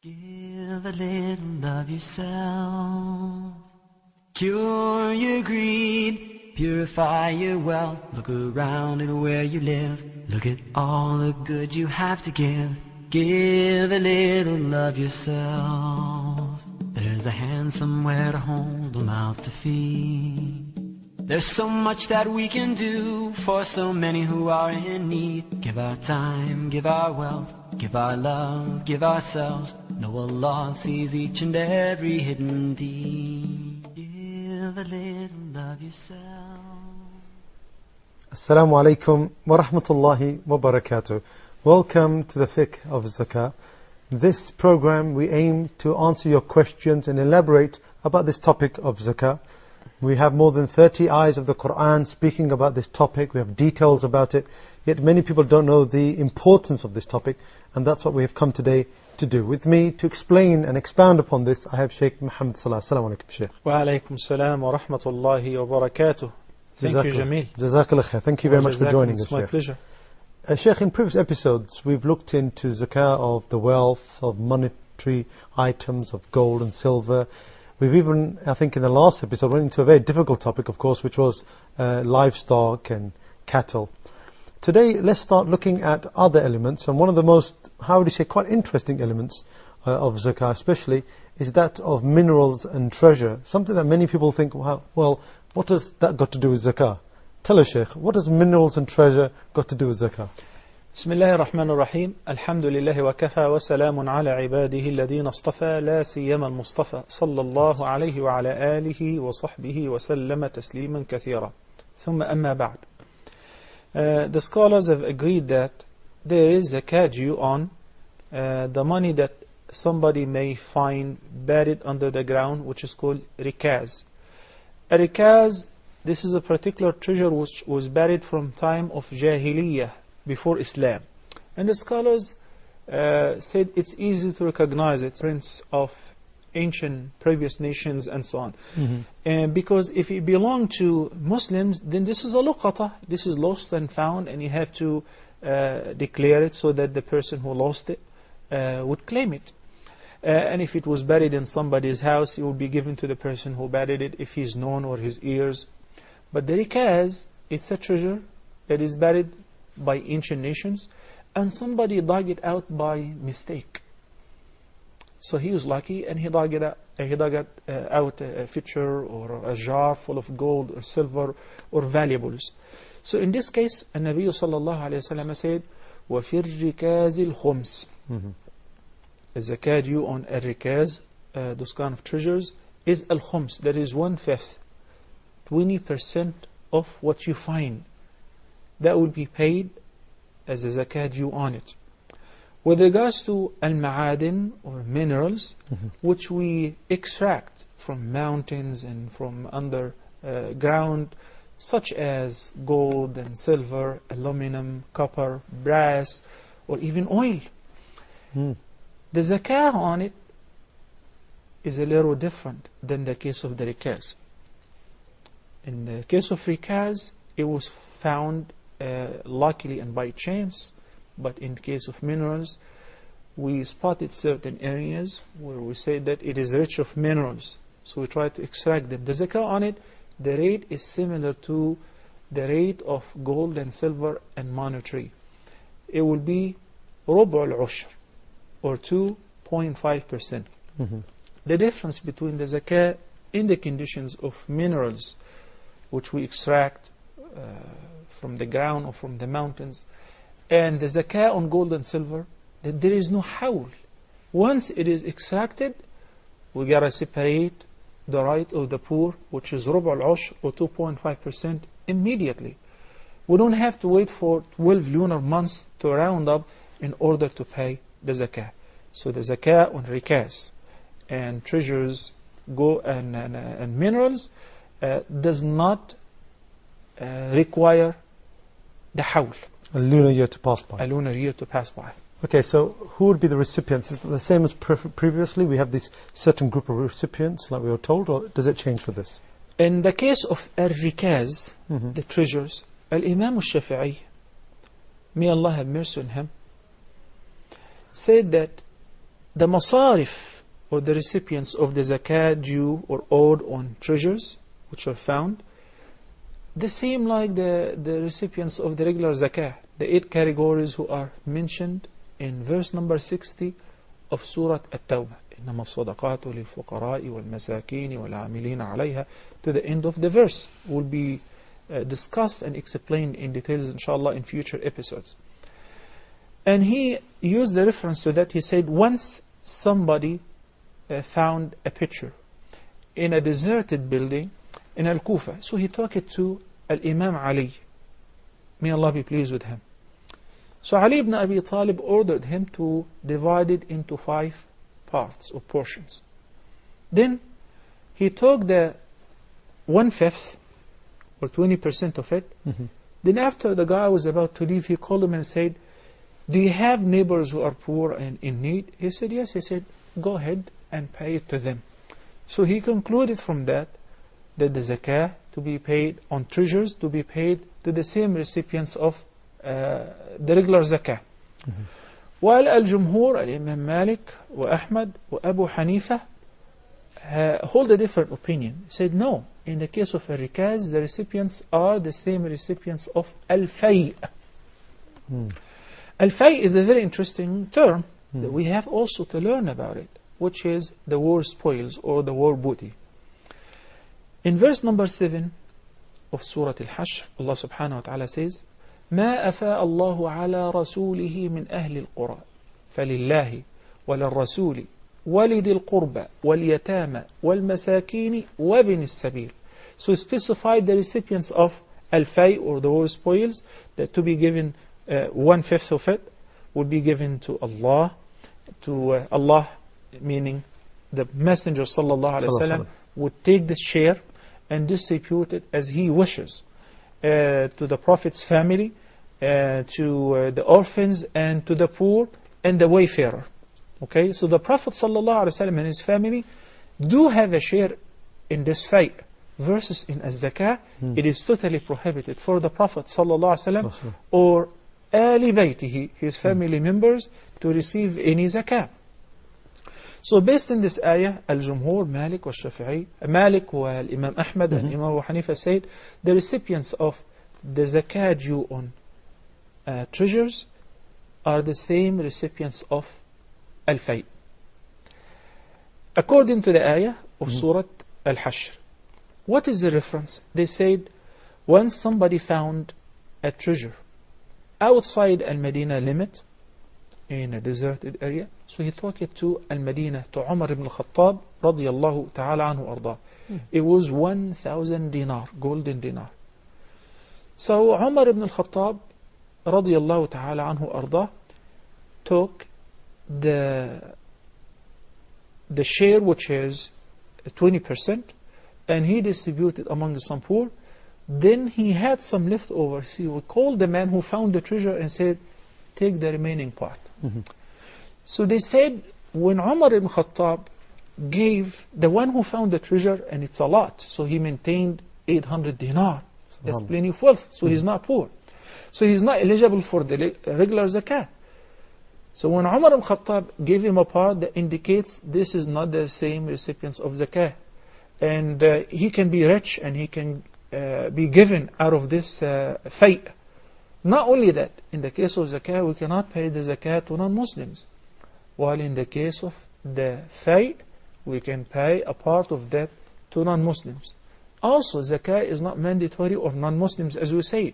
Give a little of yourself. Cure your greed. Purify your wealth. Look around at where you live. Look at all the good you have to give. Give a little of yourself. There's a hand somewhere to hold, a mouth to feed. There's so much that we can do for so many who are in need. Give our time, give our wealth, give our love, give ourselves. Know Allah sees each and every hidden deed. Give a little of yourself. Assalamu alaikum wa rahmatullahi wa barakatuh. Welcome to the Fiqh of Zakah. This program we aim to answer your questions and elaborate about this topic of Zakah. We have more than 30 ayahs of the Quran speaking about this topic. We have details about it. Yet many people don't know the importance of this topic, and that's what we have come today to do. With me to explain and expound upon this, I have Sheikh Mohammad Salah. Assalamu alaikum, Sheikh. Wa alaikum salam wa rahmatullahi wa barakatuh. Thank you, Jamil. Jazakallah khair. Thank you very much for joining us, It's my Sheikh. pleasure. Sheikh, in previous episodes, we've looked into zakah of the wealth, of monetary items, of gold and silver. We've even, I think in the last episode, went into a very difficult topic, of course, which was livestock and cattle. Today, let's start looking at other elements, and one of the most, how would you say, quite interesting elements of zakah especially, is that of minerals and treasure. Something that many people think, well, what has that got to do with zakah? Tell us, Sheikh, what has minerals and treasure got to do with zakah? Bismillahir Rahmanir Rahim. Alhamdulillahi wa kafa wa salamun ala ibadihi alladhina istafa la siyama al-Mustafa sallallahu alayhi wa ala alihi wa sahbihi wa sallama tasliman kathira. Thumma amma ba'd. The scholars have agreed that there is zakah due on the money that somebody may find buried under the ground, which is called rikaz. A rikaz, this is a particular treasure which was buried from time of Jahiliyyah, before Islam. And the scholars said it's easy to recognize it, prints of ancient previous nations and so on. And because if it belonged to Muslims, then this is a luqata, this is lost and found, and you have to declare it so that the person who lost it would claim it. And if it was buried in somebody's house, it would be given to the person who buried it if he's known or his heirs. But the rikaz, it's a treasure that is buried by ancient nations, and somebody dug it out by mistake. So he was lucky, and he dug out a pitcher or a jar full of gold or silver or valuables. So in this case, An-Nabi sallallahu alayhi wa sallam said, وَفِي الرِّكَازِ الْخُمْسِ The zakah due on a rikaz, those kind of treasures, is al-khums, that is 1/5, 20% of what you find. That will be paid as a zakah due on it. With regards to al-ma'adin, or minerals, which we extract from mountains and from underground, such as gold and silver, aluminum, copper, brass, or even oil. The zakah on it is a little different than the case of the rikaz. In the case of rikaz, it was found luckily and by chance, but in case of minerals, we spotted certain areas where we say that it is rich of minerals, so we try to extract them. The zakah on it, the rate is similar to the rate of gold and silver and monetary. It will be rubu' al-ushr, or 2.5%. The difference between the zakah in the conditions of minerals, which we extract from the ground or from the mountains, and the zakah on gold and silver, that there is no hawl. Once it is extracted, we gotta separate the right of the poor, which is rubu' al-ushr, or 2.5%, immediately. We don't have to wait for 12 lunar months to round up in order to pay the zakah. So the zakah on rikaz and treasures and minerals does not require the hawl. A lunar year to pass by. A lunar year to pass by. Okay, so who would be the recipients? Is it the same as previously? We have this certain group of recipients, like we were told, or does it change for this? In the case of al-rikaz, the treasures, Al-Imam al-Shafi'i, may Allah have mercy on him, said that the masarif, or the recipients of the zakah due or owed on treasures which are found, the same like the recipients of the regular zakah, the 8 categories who are mentioned in verse number 60 of Surah At-Tawbah. إنما الصدقات للفقراء والمساكين والعاملين عليها, to the end of the verse, will be discussed and explained in details inshallah in future episodes. And he used the reference to that. He said once somebody found a picture in a deserted building in Al-Kufa, so he took it to Al-Imam Ali, may Allah be pleased with him. So Ali ibn Abi Talib ordered him to divide it into 5 parts or portions. Then he took the 1/5 or 20% of it. Then after the guy was about to leave, he called him and said, do you have neighbors who are poor and in need? He said yes. He said, go ahead and pay it to them. So he concluded from that the zakah to be paid on treasures to be paid to the same recipients of the regular zakah. While Al-Jumhur, Al-Imam Malik, wa Ahmad, wa Abu Hanifa hold a different opinion. Said no, in the case of al-rikaz, the recipients are the same recipients of al-fay'. Al-fay' is a very interesting term that we have also to learn about it, which is the war spoils or the war booty. In verse number 7 of Surah Al-Hashr, Allah subhanahu wa ta'ala says, ما أفاء الله على رسوله من أهل القرى فلله وللرسول ولذي القربى واليتامى والمساكين وابن السبيل. So specified the recipients of al-fay' or the war spoils, that to be given 1/5 of it would be given to Allah, meaning the Messenger sallallahu alaihi wasallam would take this share and distribute it as he wishes to the Prophet's family, to the orphans and to the poor and the wayfarer. Okay, so the Prophet sallallahu alaihi wasallam and his family do have a share in this fay', versus in az-zakah it is totally prohibited for the Prophet sallallahu alaihi wasallam or Ali baytihi, his family members, to receive any zakah. So based on this ayah, Al-Jumhur, Malik wa Shafi'i, Malik wa Imam Ahmad and Imam Abu Hanifa said the recipients of the zakah due on treasures are the same recipients of al-fay'. According to the ayah of Surah Al-Hashr, what is the reference? They said once somebody found a treasure outside Al-Madinah limit in a deserted area, so he took it to Al-Madinah, to Umar ibn al-Khattab radiyallahu ta'ala anhu arda. It was 1,000 dinar, golden dinar. So Umar ibn al-Khattab radiyallahu ta'ala anhu arda took the share, which is 20%, and he distributed among some poor. Then he had some leftovers. He would call the man who found the treasure and said, take the remaining part. So they said, when Umar ibn Khattab gave the one who found the treasure, and it's a lot, so he maintained 800 dinar. That's plenty of wealth. So he's not poor. So he's not eligible for the regular zakah. So when Umar ibn Khattab gave him a part, that indicates this is not the same recipients of zakah. And he can be rich and he can be given out of this fay'. Not only that, in the case of zakah, we cannot pay the zakah to non-Muslims. While in the case of the fay', we can pay a part of that to non-Muslims. Also, zakah is not mandatory of non-Muslims, as we said.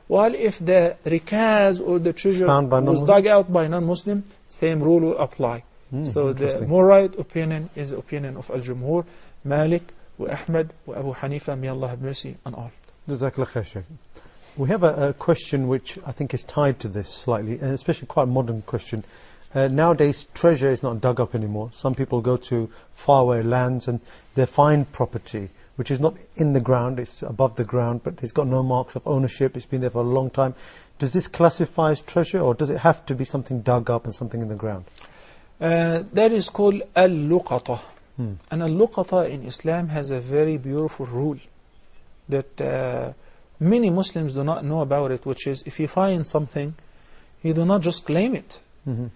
While if the rikaz or the treasure was dug out by non-Muslim, same rule will apply. So the more right opinion is the opinion of Al-Jumhur, Malik, wa Ahmad, wa Abu Hanifa. May Allah have mercy on all. Jazakallah khair, Sheikh. We have a question which I think is tied to this slightly, and especially quite a modern question. Nowadays, treasure is not dug up anymore. Some people go to faraway lands and they find property which is not in the ground, it's above the ground, but it's got no marks of ownership, it's been there for a long time. Does this classify as treasure, or does it have to be something dug up and something in the ground? That is called al-luqata. And al-luqata in Islam has a very beautiful rule that many Muslims do not know about it, which is if you find something, you do not just claim it,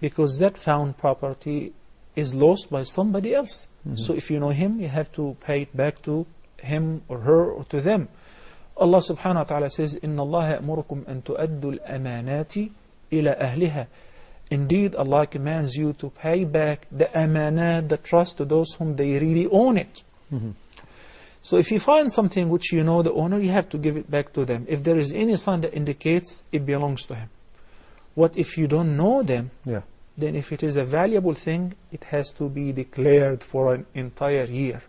because that found property is lost by somebody else. So if you know him, you have to pay it back to him or her or to them. Allah subhanahu wa ta'ala says, إِنَّ اللَّهَ يَأْمُرُكُمْ أَن تُؤَدُّوا الْأَمَانَاتِ إِلَى أَهْلِهَا. Indeed, Allah commands you to pay back the amanat, the trust, to those whom they really own it. So if you find something which you know the owner, you have to give it back to them. If there is any sign that indicates it belongs to him. What if you don't know them? Then if it is a valuable thing, it has to be declared for an entire year.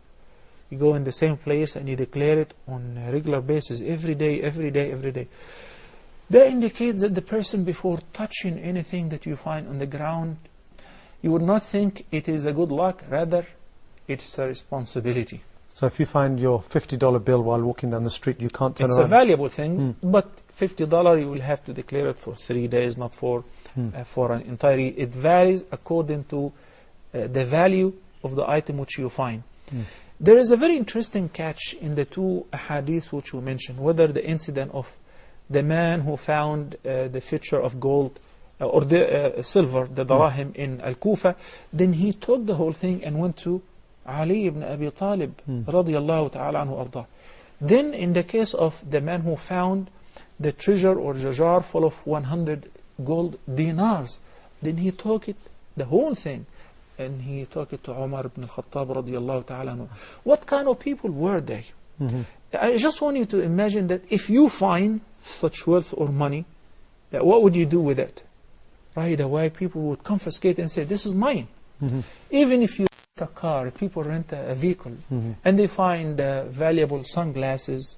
You go in the same place and you declare it on a regular basis, every day, every day, every day. That indicates that the person, before touching anything that you find on the ground, you would not think it is a good luck, rather it's a responsibility. So if you find your $50 bill while walking down the street, you can't turn around? It's a valuable thing, but $50 you will have to declare it for 3 days, not for an entire year. It varies according to the value of the item which you find. There is a very interesting catch in the two hadith which we mentioned, whether the incident of the man who found the feature of gold or the silver, the darahim in Al-Kufa, then he took the whole thing and went to Ali ibn Abi Talib radiyallahu ta'ala anhu arda. Then in the case of the man who found the treasure or the jar full of 100 gold dinars, then he took it, the whole thing, and he took it to Umar ibn al-Khattab radiyallahu ta'ala anhu. What kind of people were they? I just want you to imagine that if you find such wealth or money, what would you do with it? Right away people would confiscate and say, this is mine. Even if you rent a car, people rent a vehicle, and they find valuable sunglasses,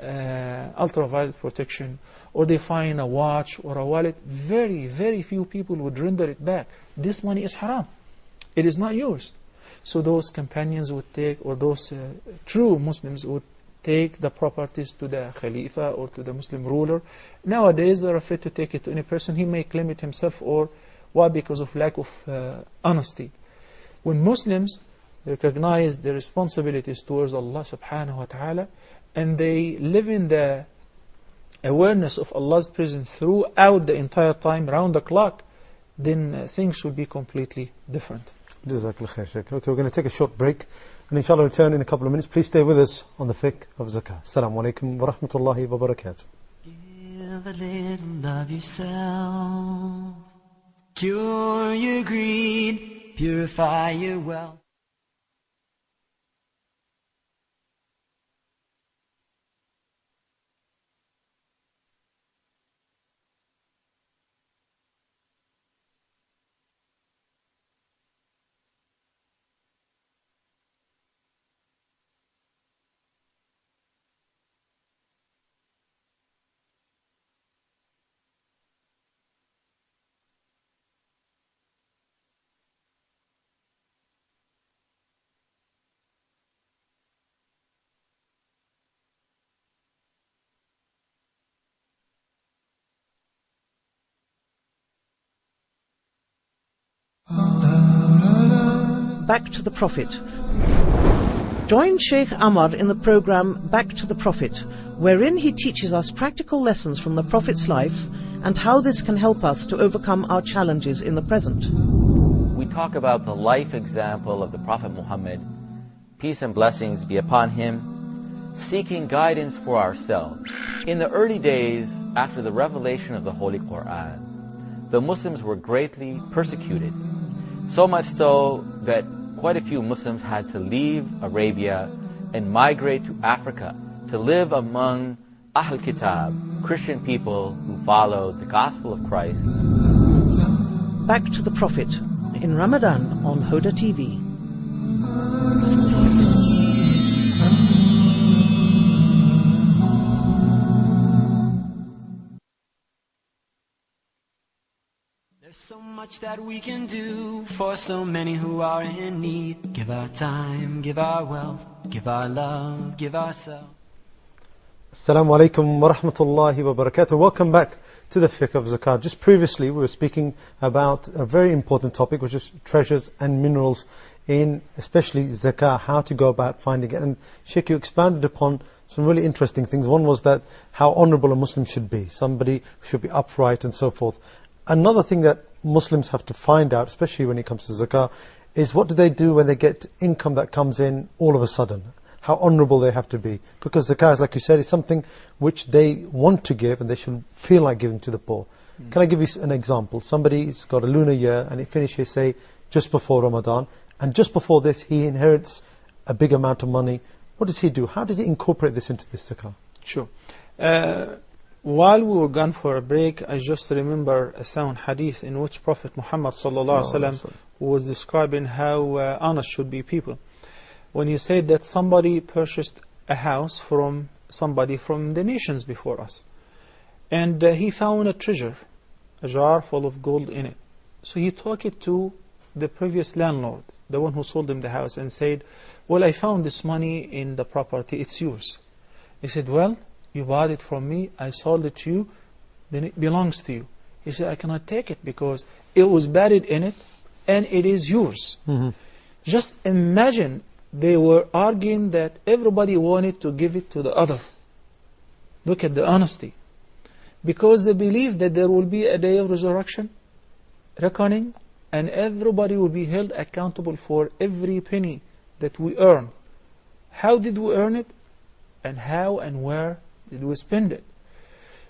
ultraviolet protection, or they find a watch or a wallet, very, very few people would render it back. This money is haram. It is not yours. So those companions would take, or those true Muslims would take the properties to the Khalifa or to the Muslim ruler. Nowadays they're afraid to take it to any person. He may claim it himself, or why? Because of lack of honesty. When Muslims recognize their responsibilities towards Allah subhanahu wa ta'ala, and they live in the awareness of Allah's presence throughout the entire time, round the clock, then things will be completely different. Jazakallah khair, Sheikh. Okay, we're going to take a short break, and inshallah return in a couple of minutes. Please stay with us on the Fiqh of Zakah. Assalamu alaikum wa rahmatullahi wa barakatuh. Give a little of yourself, cure your greed, purify your wealth. Back to the Prophet. Join Sheikh Amar in the program Back to the Prophet, wherein he teaches us practical lessons from the Prophet's life and how this can help us to overcome our challenges in the present. We talk about the life example of the Prophet Muhammad, peace and blessings be upon him, seeking guidance for ourselves. In the early days after the revelation of the Holy Quran, the Muslims were greatly persecuted, so much so that quite a few Muslims had to leave Arabia and migrate to Africa to live among Ahl Kitab, Christian people who followed the gospel of Christ. Back to the Prophet in Ramadan on Huda TV. There's so much that we can do for so many who are in need. Give our time, give our wealth, give our love, give ourselves. Assalamu alaikum wa rahmatullahi wa barakatuh. Welcome back to the Fiqh of Zakah. Just previously we were speaking about a very important topic, which is treasures and minerals in especially Zakah, how to go about finding it. And Sheikh, you expanded upon some really interesting things. One was that how honorable a Muslim should be, somebody who should be upright and so forth. Another thing that Muslims have to find out, especially when it comes to zakah, is what do they do when they get income that comes in all of a sudden? How honourable they have to be. Because zakah, is, like you said, is something which they want to give and they should feel like giving to the poor. Can I give you an example? Somebody's got a lunar year and it finishes, say, just before Ramadan, and just before this he inherits a big amount of money. What does he do? How does he incorporate this into this zakah? Sure. While we were gone for a break, I just remember a sound hadith in which Prophet Muhammad ﷺ was describing how honest should be people. When he said that somebody purchased a house from somebody from the nations before us, and he found a treasure, a jar full of gold in it. So he took it to the previous landlord, the one who sold him the house, and said, well, I found this money in the property, it's yours. He said, well, you bought it from me, I sold it to you, then it belongs to you. He said, I cannot take it because it was buried in it and it is yours. Just imagine, they were arguing that everybody wanted to give it to the other. Look at the honesty. Because they believe that there will be a day of resurrection, reckoning, and everybody will be held accountable for every penny that we earn. How did we earn it? And how and where did we spend it?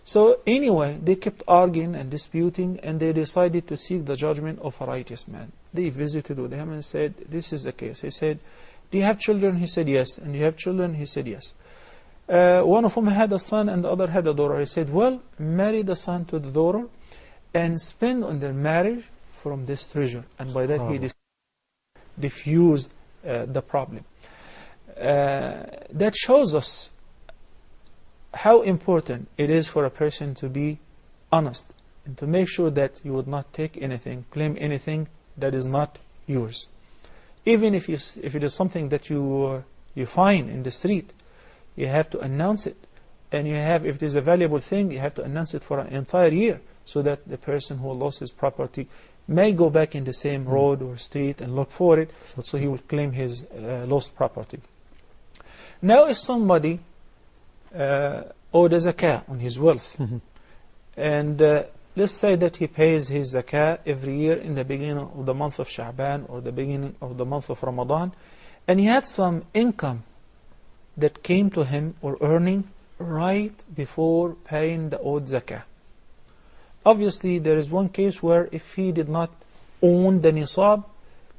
So anyway, they kept arguing and disputing, and they decided to seek the judgment of a righteous man. They visited with him and said, this is the case. He said, do you have children? He said, yes. And do you have children? He said, yes. One of them had a son and the other had a daughter. He said, well, marry the son to the daughter and spend on their marriage from this treasure. And by that he diffused the problem. That shows us how important it is for a person to be honest and to make sure that you would not take anything, claim anything that is not yours. Even if it is something that you find in the street, you have to announce it. And if it is a valuable thing, you have to announce it for an entire year, so that the person who lost his property may go back in the same road or street and look for it, so he will claim his lost property. Now if somebody owed a zakah on his wealth, and let's say that he pays his zakah every year in the beginning of the month of Sha'ban or the beginning of the month of Ramadan, and he had some income that came to him or earning right before paying the owed zakah. Obviously, there is one case where if he did not own the nisab,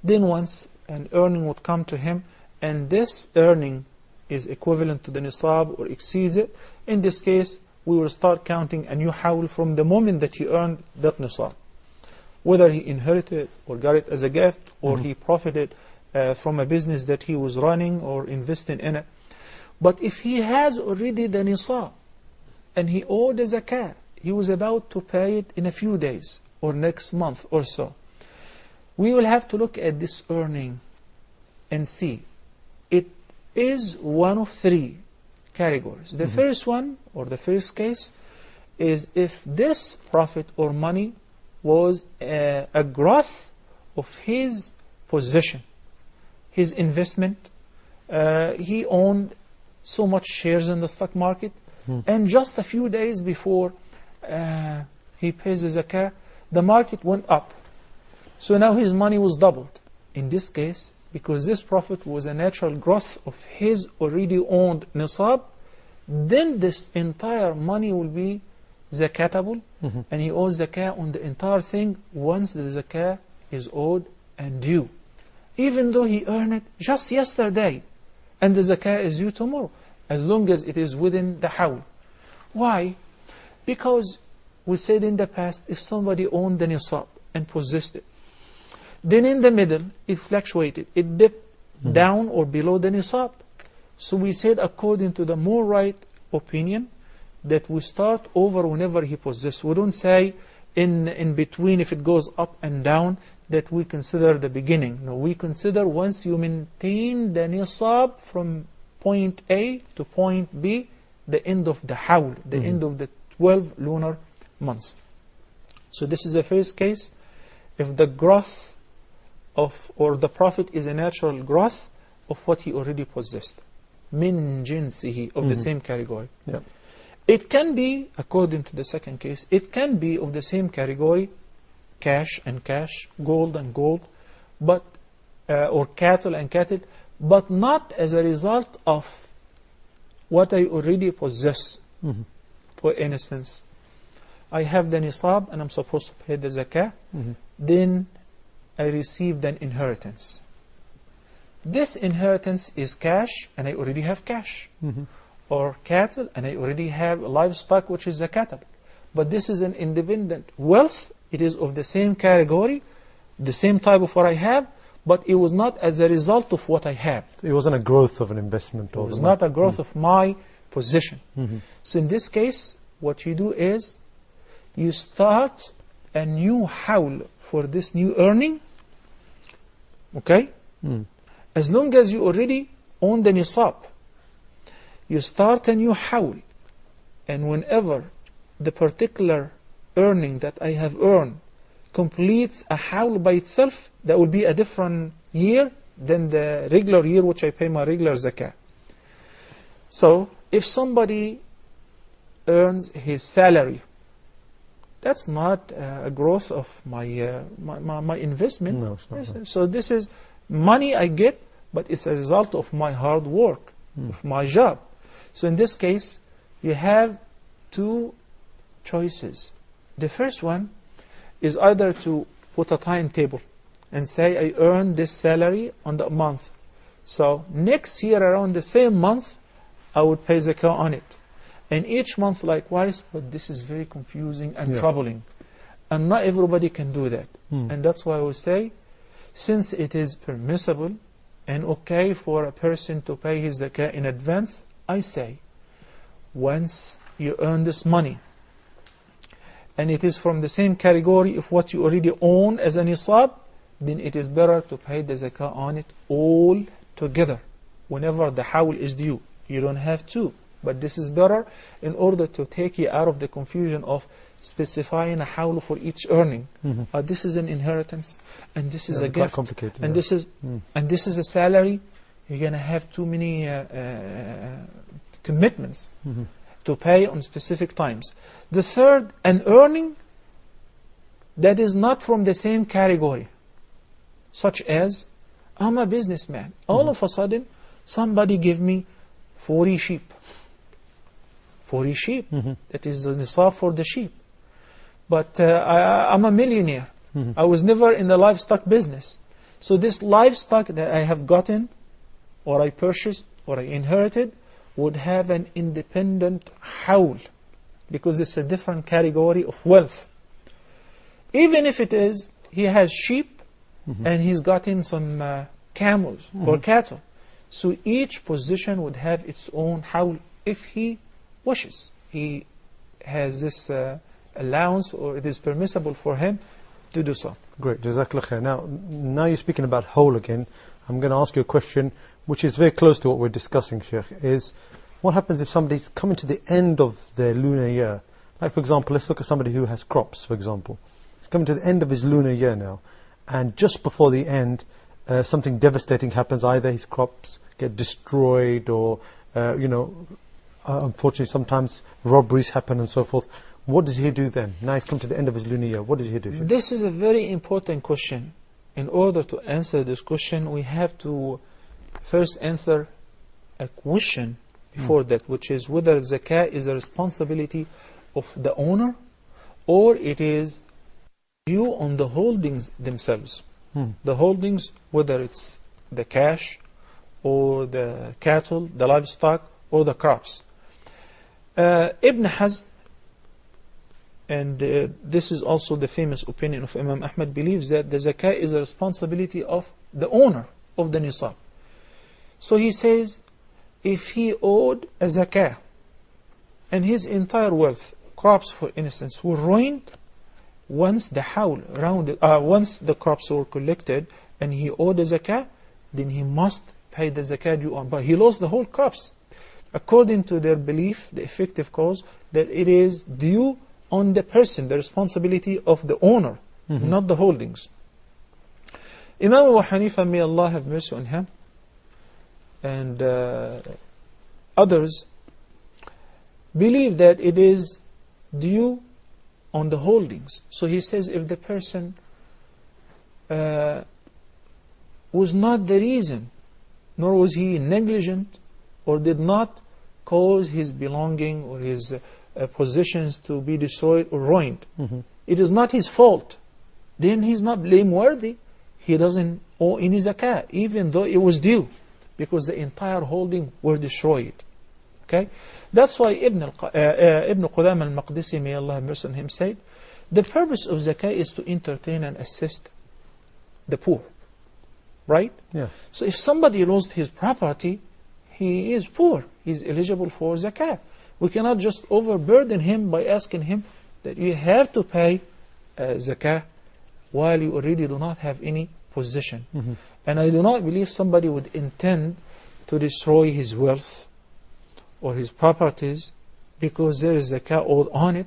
then once an earning would come to him, and this earning is equivalent to the nisab or exceeds it. In this case, we will start counting a new hawl from the moment that he earned that nisab. Whether he inherited or got it as a gift, or he profited from a business that he was running or investing in it. But if he has already the nisab and he owed the zakah, he was about to pay it in a few days or next month or so, we will have to look at this earning and see. It is one of three categories. The first one, or the first case, is if this profit or money was a growth of his possession, his investment. He owned so much shares in the stock market, and just a few days before he pays the zakah, the market went up. So now his money was doubled. In this case, because this profit was a natural growth of his already owned nisab, then this entire money will be zakatable, and he owes zakah on the entire thing once the zakah is owed and due. Even though he earned it just yesterday, and the zakah is due tomorrow, as long as it is within the hawl. Why? Because we said in the past, if somebody owned the nisab and possessed it, then in the middle it fluctuated, it dipped down or below the nisab. So we said, according to the more right opinion, that we start over whenever he possesses. We don't say in between, if it goes up and down, that we consider the beginning. No, we consider once you maintain the nisab from point A to point B, the end of the hawl, the end of the 12 lunar months. So this is the first case. If the growth of, or the profit is a natural growth of what he already possessed, min jinsihi, of the same category. It can be, according to the second case, it can be of the same category cash and cash, gold and gold, but or cattle and cattle, but not as a result of what I already possess. For instance, I have the nisab and I'm supposed to pay the zakah, then I received an inheritance. This inheritance is cash and I already have cash, or cattle and I already have livestock which is zakatable. But this is an independent wealth. It is of the same category, the same type of what I have, but it was not as a result of what I have. It wasn't a growth of an investment. It was not a growth of my position. So in this case, what you do is you start a new hawl for this new earning. Okay? As long as you already own the nisab, you start a new hawl, and whenever the particular earning that I have earned completes a hawl by itself, that will be a different year than the regular year which I pay my regular zakah. So if somebody earns his salary, that's not a growth of my my investment. No, it's not. So this is money I get, but it's a result of my hard work, of my job. So in this case, you have two choices. The first one is either to put a timetable and say I earned this salary on the month, so next year around the same month I would pay zakah on it, and each month likewise. But this is very confusing and troubling, and not everybody can do that. And that's why I would say, since it is permissible and okay for a person to pay his zakah in advance, I say, once you earn this money and it is from the same category of what you already own as a nisab, then it is better to pay the zakah on it all together whenever the hawl is due. You don't have to, but this is better in order to take you out of the confusion of specifying a hawl for each earning. This is an inheritance, and this is a gift, and this is a salary. You're gonna have too many commitments to pay on specific times. The third, an earning that is not from the same category, such as I'm a businessman. All of a sudden, somebody give me 40 sheep. 40 sheep. That is the nisab for the sheep. But I'm a millionaire. I was never in the livestock business. So this livestock that I have gotten, or I purchased, or I inherited, would have an independent hawl, because it's a different category of wealth. Even if it is, he has sheep, and he's gotten some camels or cattle. So each position would have its own hawl if he wishes. He has this allowance, or it is permissible for him to do so. Great, Jazakallah khair. Now you're speaking about hawl again. I'm going to ask you a question which is very close to what we're discussing, Sheikh, is what happens if somebody's coming to the end of their lunar year? Like, for example, let's look at somebody who has crops, for example. He's coming to the end of his lunar year now, and just before the end, something devastating happens. Either his crops get destroyed, or, unfortunately sometimes robberies happen and so forth. What does he do then? Now he's come to the end of his lunar year. What does he do? Sheikh? This is a very important question. In order to answer this question, we have to first answer a question before that, which is whether zakah is a responsibility of the owner, or it is due on the holdings themselves. The holdings, whether it's the cash, or the cattle, the livestock, or the crops. Ibn Hazm, and this is also the famous opinion of Imam Ahmad, believes that the zakah is a responsibility of the owner of the nisab. So he says, if he owed a zakah and his entire wealth, crops for instance, were ruined, once the hawl once the crops were collected and he owed a zakah, then he must pay the zakah due on. But he lost the whole crops. According to their belief, the effective cause, that it is due on the person, the responsibility of the owner, not the holdings. Imam Abu Hanifa, may Allah have mercy on him, and others believe that it is due on the holdings. So he says if the person was not the reason, nor was he negligent, or did not cause his belonging or his possessions to be destroyed or ruined, it is not his fault, then he's not blameworthy. He doesn't owe any zakah, even though it was due, because the entire holding were destroyed. Okay, that's why Ibn Qudam al-Maqdisi, may Allah have mercy on him, said, the purpose of zakah is to entertain and assist the poor. Right? Yeah. So if somebody lost his property, he is poor. He's eligible for zakah. We cannot just overburden him by asking him that you have to pay zakah while you already do not have any possession. And I do not believe somebody would intend to destroy his wealth or his properties because there is zakah owed on it.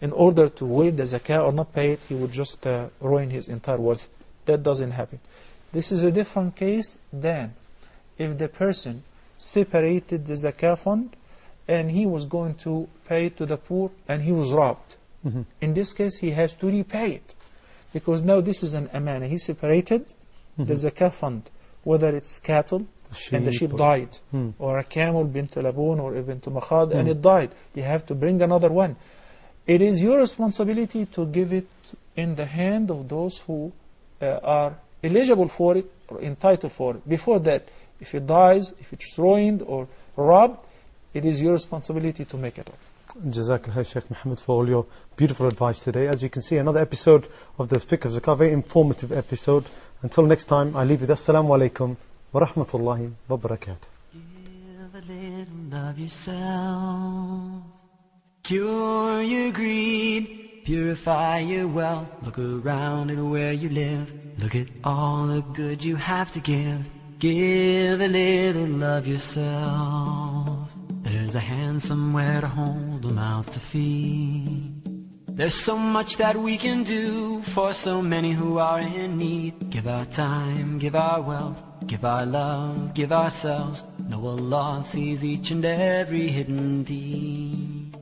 In order to waive the zakah or not pay it, he would just ruin his entire wealth. That doesn't happen. This is a different case than if the person separated the zakah fund and he was going to pay it to the poor and he was robbed. In this case, he has to repay it, because now this is an amana. He separated the zakah fund, whether it's cattle and the sheep died, or a camel bint labun or bint makhad and it died. You have to bring another one. It is your responsibility to give it in the hand of those who are eligible for it or entitled for it. Before that, if it dies, if it's ruined or robbed, it is your responsibility to make it up. Jazakallah Sheikh Mohammed for all your beautiful advice today. As you can see, another episode of the Fiqh of Zakah, very informative episode. Until next time, I leave you with Assalamu alaikum wa rahmatullahi wa barakatuh. Give a little of yourself, cure your greed, purify your wealth. Look around at where you live, look at all the good you have to give. Give a little of yourself. There's a hand somewhere to hold, a mouth to feed. There's so much that we can do for so many who are in need. Give our time, give our wealth, give our love, give ourselves. Know Allah sees each and every hidden deed.